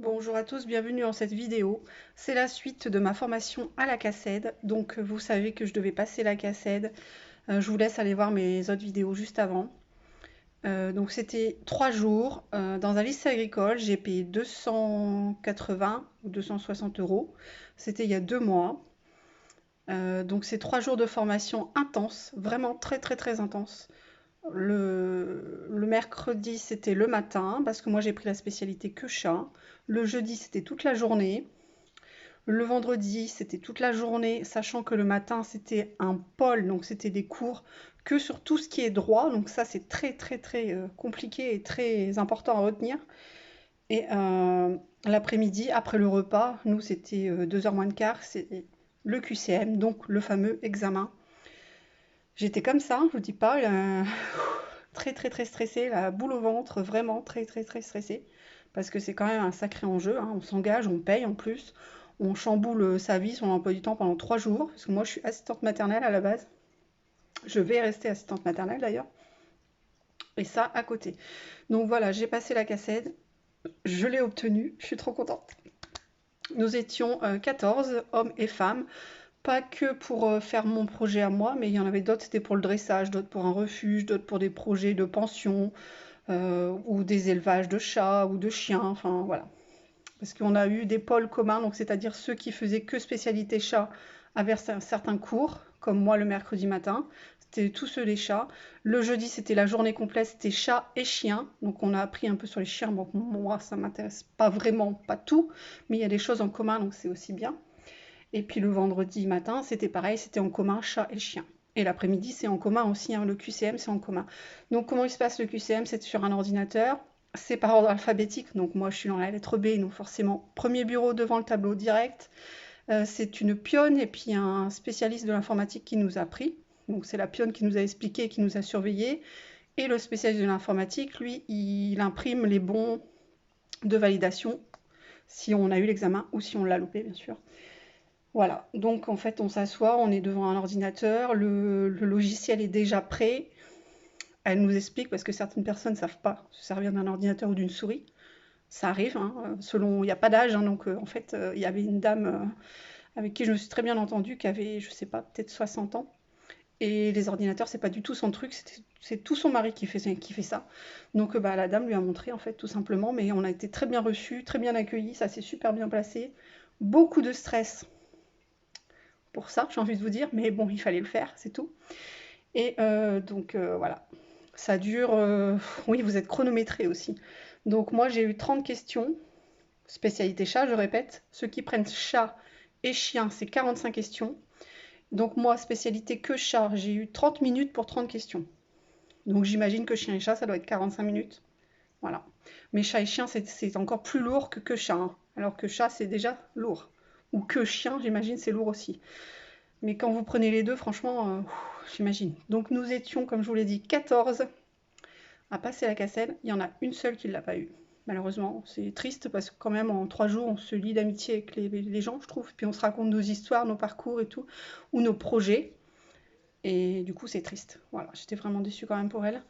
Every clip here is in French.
Bonjour à tous, bienvenue dans cette vidéo. C'est la suite de ma formation à la CACED. Donc vous savez que je devais passer la CACED. Je vous laisse aller voir mes autres vidéos juste avant. Donc c'était 3 jours dans un lycée agricole. J'ai payé 280 ou 260 euros. C'était il y a 2 mois. Donc c'est 3 jours de formation intense, vraiment très très très intense. Le mercredi, c'était le matin, parce que moi j'ai pris la spécialité que chat. Le jeudi, c'était toute la journée. Le vendredi, c'était toute la journée, sachant que le matin, c'était un pôle, donc c'était des cours que sur tout ce qui est droit. Donc ça, c'est très très très compliqué et très important à retenir. Et l'après-midi, après le repas, nous, c'était 2h moins le quart, c'est le QCM, donc le fameux examen. J'étais comme ça, je vous dis pas, très très très stressée, la boule au ventre, vraiment très très très stressée, parce que c'est quand même un sacré enjeu, hein. On s'engage, on paye en plus, on chamboule sa vie, son emploi du temps pendant 3 jours, parce que moi je suis assistante maternelle à la base, je vais rester assistante maternelle d'ailleurs, et ça à côté. Donc voilà, j'ai passé la CACED, je l'ai obtenue, je suis trop contente. Nous étions 14 hommes et femmes, pas que pour faire mon projet à moi, mais il y en avait d'autres, c'était pour le dressage, d'autres pour un refuge, d'autres pour des projets de pension, ou des élevages de chats ou de chiens, enfin voilà. Parce qu'on a eu des pôles communs, donc c'est-à-dire ceux qui faisaient que spécialité chat avaient certains cours, comme moi le mercredi matin, c'était tous ceux les chats. Le jeudi, c'était la journée complète, c'était chat et chien, donc on a appris un peu sur les chiens. Bon, moi, ça m'intéresse pas vraiment, pas tout, mais il y a des choses en commun, donc c'est aussi bien. Et puis le vendredi matin, c'était pareil, c'était en commun chat et chien. Et l'après-midi, c'est en commun aussi, hein, le QCM, c'est en commun. Donc comment il se passe le QCM? C'est sur un ordinateur, c'est par ordre alphabétique, donc moi je suis dans la lettre B, donc forcément, premier bureau devant le tableau direct. C'est une pionne et puis un spécialiste de l'informatique qui nous a pris. Donc c'est la pionne qui nous a expliqué, qui nous a surveillé. Et le spécialiste de l'informatique, lui, il imprime les bons de validation si on a eu l'examen ou si on l'a loupé, bien sûr. Voilà, donc en fait on s'assoit, on est devant un ordinateur, le logiciel est déjà prêt. Elle nous explique parce que certaines personnes ne savent pas se servir d'un ordinateur ou d'une souris. Ça arrive, hein, selon, il n'y a pas d'âge, hein, donc en fait il y avait une dame avec qui je me suis très bien entendue qui avait, je sais pas, peut-être 60 ans. Et les ordinateurs, c'est pas du tout son truc, c'est tout son mari qui fait ça. Donc bah, la dame lui a montré en fait tout simplement, mais on a été très bien reçus, très bien accueillis, ça s'est super bien placé. Beaucoup de stress pour ça, j'ai envie de vous dire, mais bon, il fallait le faire, c'est tout. Et donc voilà, ça dure, oui, vous êtes chronométré aussi. Donc moi, j'ai eu 30 questions, spécialité chat, je répète. Ceux qui prennent chat et chien, c'est 45 questions. Donc moi, spécialité que chat, j'ai eu 30 minutes pour 30 questions. Donc j'imagine que chien et chat, ça doit être 45 minutes. Voilà. Mais chat et chien, c'est encore plus lourd que chat, hein. Alors que chat, c'est déjà lourd. Ou que chien, j'imagine, c'est lourd aussi. Mais quand vous prenez les deux, franchement, j'imagine. Donc nous étions, comme je vous l'ai dit, 14 à passer la CACED. Il y en a une seule qui ne l'a pas eu. Malheureusement, c'est triste parce que quand même en 3 jours, on se lie d'amitié avec les gens, je trouve. Puis on se raconte nos histoires, nos parcours et tout, ou nos projets. Et du coup, c'est triste. Voilà, j'étais vraiment déçue quand même pour elle.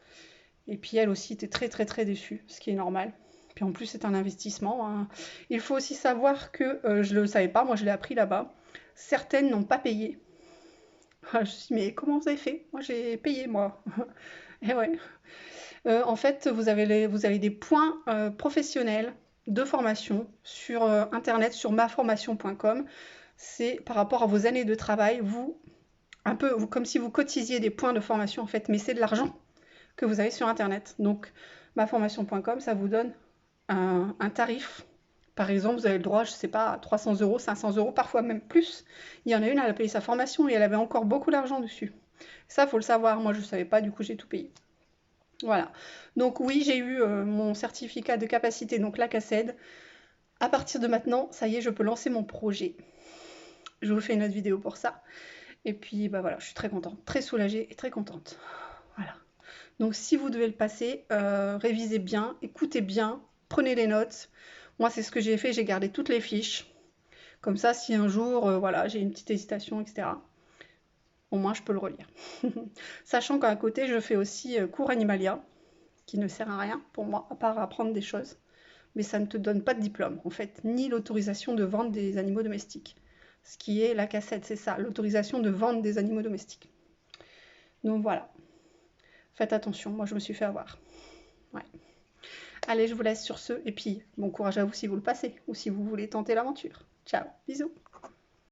Et puis elle aussi était très très très déçue, ce qui est normal. Puis en plus, c'est un investissement, hein. Il faut aussi savoir que, je ne le savais pas, moi je l'ai appris là-bas, certaines n'ont pas payé. Je me suis dit, mais comment vous avez fait? Moi, j'ai payé, moi. Et ouais. En fait, vous avez des points professionnels de formation sur Internet, sur maformation.com. C'est par rapport à vos années de travail, un peu comme si vous cotisiez des points de formation, en fait, mais c'est de l'argent que vous avez sur Internet. Donc, maformation.com, ça vous donne un tarif. Par exemple, vous avez le droit, je ne sais pas, à 300 euros, 500 euros, parfois même plus. Il y en a une, elle a payé sa formation et elle avait encore beaucoup d'argent dessus. Ça, faut le savoir. Moi, je ne savais pas, du coup, j'ai tout payé. Voilà. Donc oui, j'ai eu mon certificat de capacité, donc la CACED. À partir de maintenant, ça y est, je peux lancer mon projet. Je vous fais une autre vidéo pour ça. Et puis, bah voilà, je suis très contente, très soulagée et très contente. Voilà. Donc si vous devez le passer, révisez bien, écoutez bien, prenez les notes. Moi, c'est ce que j'ai fait, j'ai gardé toutes les fiches. Comme ça, si un jour, voilà, j'ai une petite hésitation, etc., au moins je peux le relire. Sachant qu'à côté, je fais aussi cours Animalia, qui ne sert à rien pour moi, à part apprendre des choses. mais ça ne te donne pas de diplôme, en fait, ni l'autorisation de vente des animaux domestiques. Ce qui est la CACED, c'est ça, l'autorisation de vente des animaux domestiques. Donc voilà, faites attention, moi je me suis fait avoir. Ouais. Allez, je vous laisse sur ce, et puis bon courage à vous si vous le passez, ou si vous voulez tenter l'aventure. Ciao, bisous.